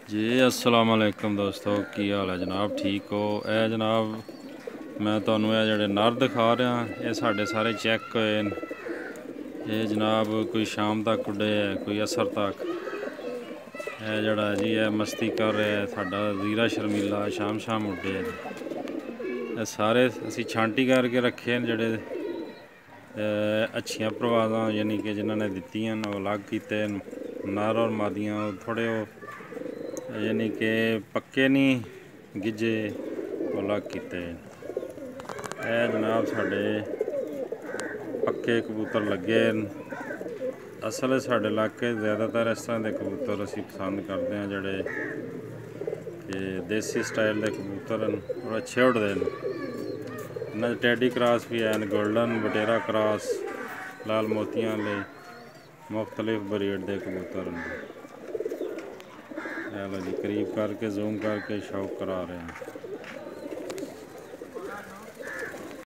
जी अस्सलाम वालेकुम दोस्तों, की हाल है जनाब? ठीक हो? ए जनाब मैं तुहानू ये जेह्ड़े नर दिखा रहा, ये साढ़े सारे चेक होए न। ये जनाब कोई शाम तक उड्डे है, कोई असर तक। ये जड़ा जी है मस्ती कर रहा है, साडा ज़ीरा शर्मीला शाम शाम उड्डे। ये सारे असी छांटी करके रखे न, जेह्ड़े अच्छियां परवाज़ां यानी कि जिन्हों ने दित्तियां न वो अलग कीते न। नर और मादियां थोड़े यानी कि पक्के नहीं गिज्जे अलग कीते। ए जनाब साढ़े पक्के कबूतर लगे न। असल साढ़े इलाके ज़्यादातर इस तरह के कबूतर असी पसंद करते हैं, जेह्ड़े कि देसी स्टाइल के कबूतर न और अच्छे उड़ते हैं। इन्होंने टैडी क्रॉस भी हैं, गोल्डन बटेरा क्रॉस, लाल मोतियां वाले मुख्तलिफ ब्रीड के कबूतर हैं। लो जी करीब करके जूम करके शौक करा रहे हैं।